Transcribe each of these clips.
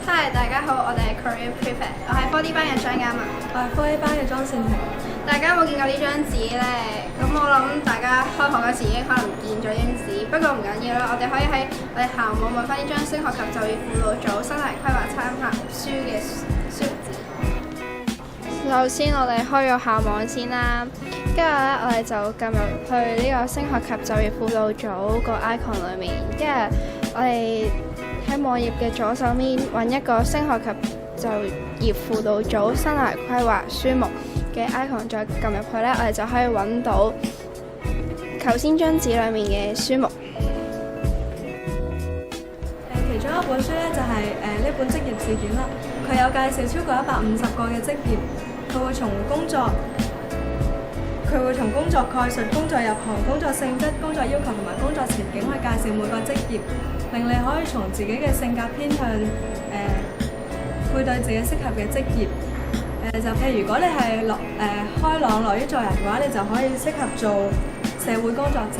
Hi， 大家好，我哋係 Korean Prefect， 我係科 D 班嘅張嘉文，我係科 A 班嘅莊善婷。大家有冇見過呢張紙呢？咁我諗大家開學嗰時已經可能見咗呢張紙，不過唔緊要啦，我哋可以喺我哋校網揾翻呢張升學及就業輔導組生涯規劃參考書嘅書紙。首先我哋開咗校網先啦，跟住咧我哋就撳入去呢個升學及就業輔導組個 icon 裏面，跟住我哋喺網頁嘅左手面揾一個升學及就業輔導組生涯規劃書目嘅 icon， 再撳入去呢，我哋就可以揾到頭先張紙裏面嘅書目。其中一本書呢，就係呢本職業字典啦，佢有介紹超過150個嘅職業，佢會從工作概述、工作入行、工作性質、工作要求同埋工作前景去介紹每個職業，令你可以從自己嘅性格偏向配對自己適合嘅職業。就譬如如果你係開朗樂於助人嘅話，你就可以適合做社會工作者。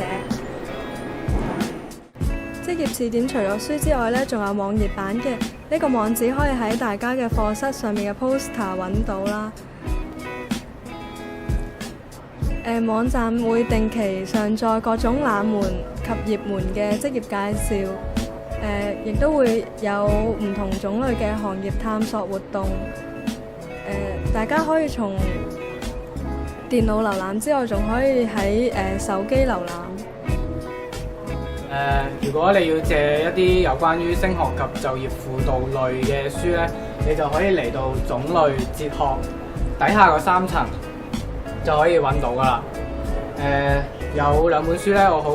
職業字典除咗書之外呢，仲有網頁版嘅，呢個網址可以喺大家嘅課室上面嘅 poster 揾到啦。網站會定期上載各種冷門及熱門嘅職業介紹，亦都會有唔同種類嘅行業探索活動。大家可以從電腦瀏覽之外，仲可以喺手機瀏覽。如果你要借一啲有關於升學及就業輔導類嘅書呢，你就可以嚟到種類哲學底下個3層就可以揾到噶啦。有2本書呢，我好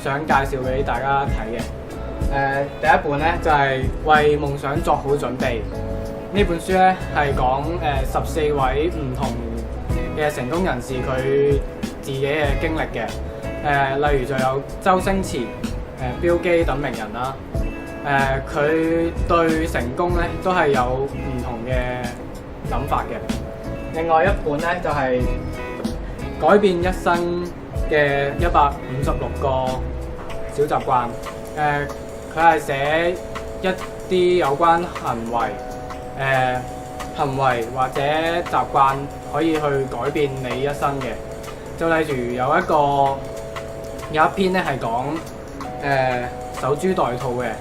想介紹俾大家睇嘅。第一本呢，就係為夢想作好準備。呢本書呢，係講14位唔同嘅成功人士佢自己嘅經歷嘅。例如就有周星馳、標基等名人啦。佢對成功呢都係有唔同嘅諗法嘅。另外一本呢，就係改變一生嘅156個小習慣。佢係寫一啲有關行為或者習慣可以去改變你一生嘅。就例如有一篇咧係講守株待兔嘅。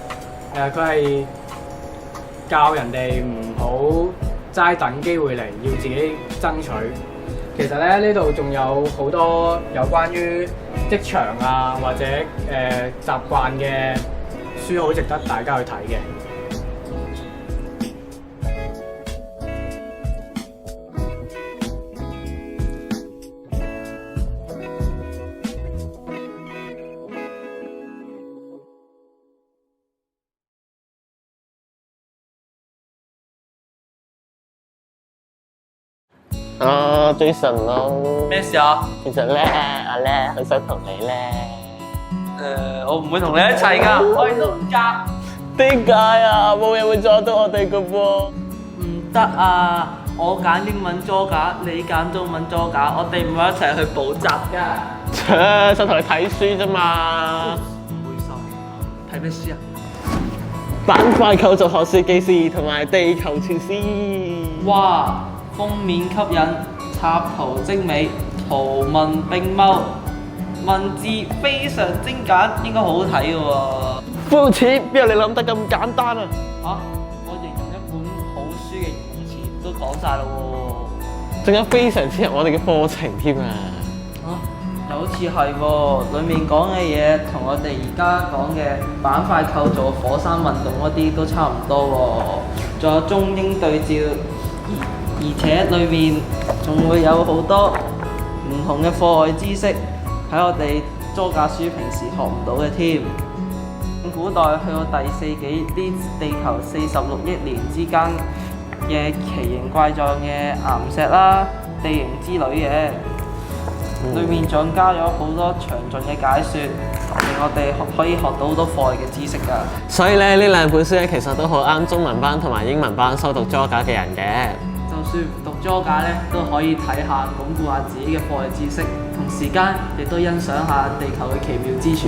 佢係教人哋唔好齋等機會嚟，要自己爭取。其實咧呢度仲有好多有關於職場啊或者習慣嘅書，好值得大家去睇嘅。Jason 咯。咩事啊？其實咧，阿叻好想同你咧。我唔會同你一齊噶，我哋都唔夾。點解啊？冇人會阻到我哋噶噃。唔得啊！我揀英文 Geog， 你揀中文 Geog， 我哋唔會一齊去補習噶。想同你睇書啫嘛。唔會收。睇咩書啊？板塊構造學說記事同埋地球全史。哇！封面吸引，插圖精美，圖文並茂，文字非常精簡，應該好好睇嘅喎。膚淺，邊有你諗得咁簡單啊？我形容一本好書嘅形容詞都講晒啦喎。仲有非常切合我哋嘅課程添啊！又好似係喎，裡面講嘅嘢同我哋而家講嘅板塊構造、火山運動嗰啲都差唔多喎。仲有中英對照。而且裏面仲會有好多唔同嘅課外知識，喺我哋租架書平時學唔到嘅添。古代去到第4紀，啲地球46億年之間嘅奇形怪狀嘅岩石啦、地形之類嘅，裏面仲加咗好多詳盡嘅解說，令我哋可以學到好多課外嘅知識㗎。所以咧，呢2本書咧，其實都好啱中文班同埋英文班修讀 Geog 嘅人嘅。就算唔讀 Geog 咧，都可以睇下，鞏固下自己嘅課外知識，同時間亦都欣賞下地球嘅奇妙之處。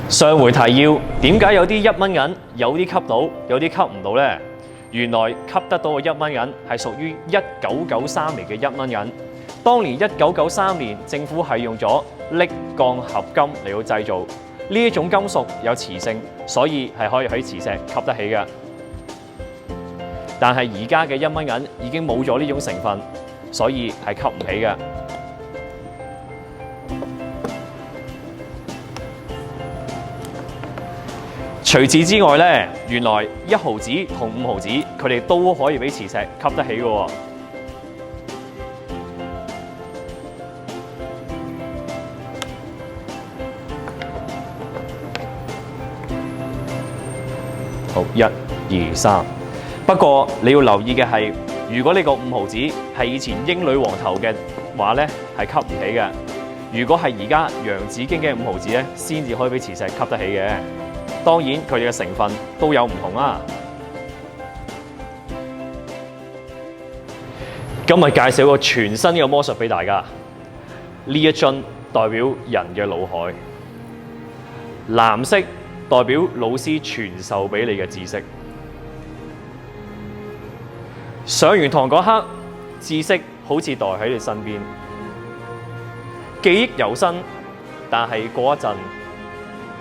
上回提要，點解有啲1蚊銀有啲吸到，有啲吸唔到呢？原來吸得到嘅1蚊銀係屬於1993年嘅1蚊銀。當年1993年，政府係用咗瀝鋼合金嚟到製造呢一種金屬有磁性，所以係可以喺磁石吸得起嘅。但係而家嘅1蚊銀已經冇咗呢種成分，所以係吸唔起嘅。除此之外咧，原來1毫子同5毫子佢哋都可以俾磁石吸得起嘅喎。好，1、2、3。不過你要留意嘅係，如果呢個5毫子係以前英女王頭嘅話咧，係吸唔起嘅。如果係而家洋紫荊嘅5毫子咧，先至可以俾磁石吸得起嘅。當然佢哋嘅成分都有唔同啦。今日介紹個全新嘅魔術俾大家。呢一樽代表人嘅腦海，藍色代表老師傳授俾你嘅知識。上完堂嗰刻，知識好似袋喺你身邊，記憶猶新，但係過一陣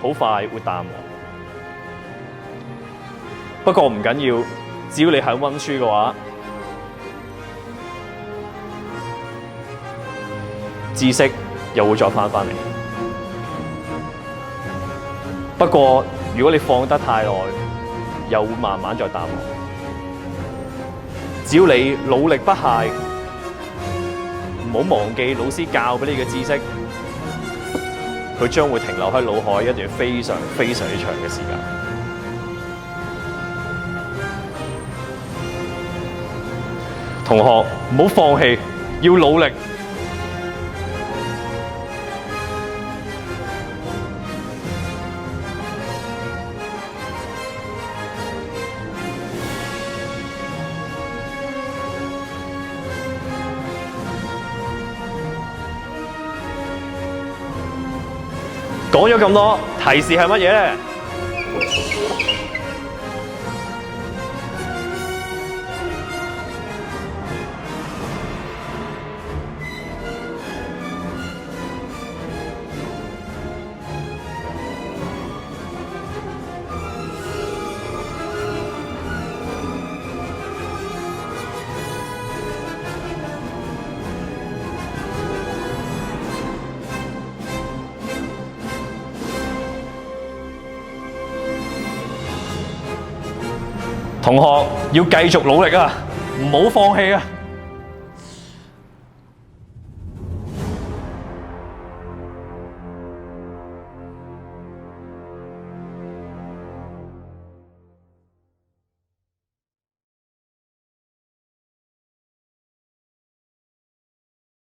好快會淡忘。不過唔緊要，只要你肯溫書嘅話，知識又會再返嚟。不過如果你放得太耐，又會慢慢再淡忘。只要你努力不懈，唔好忘記老師教俾你嘅知識，佢將會停留喺腦海一段非常非常之長嘅時間。同學唔好放棄，要努力。講咗咁多，提示係乜嘢咧？同學要繼續努力啊，唔好放棄啊！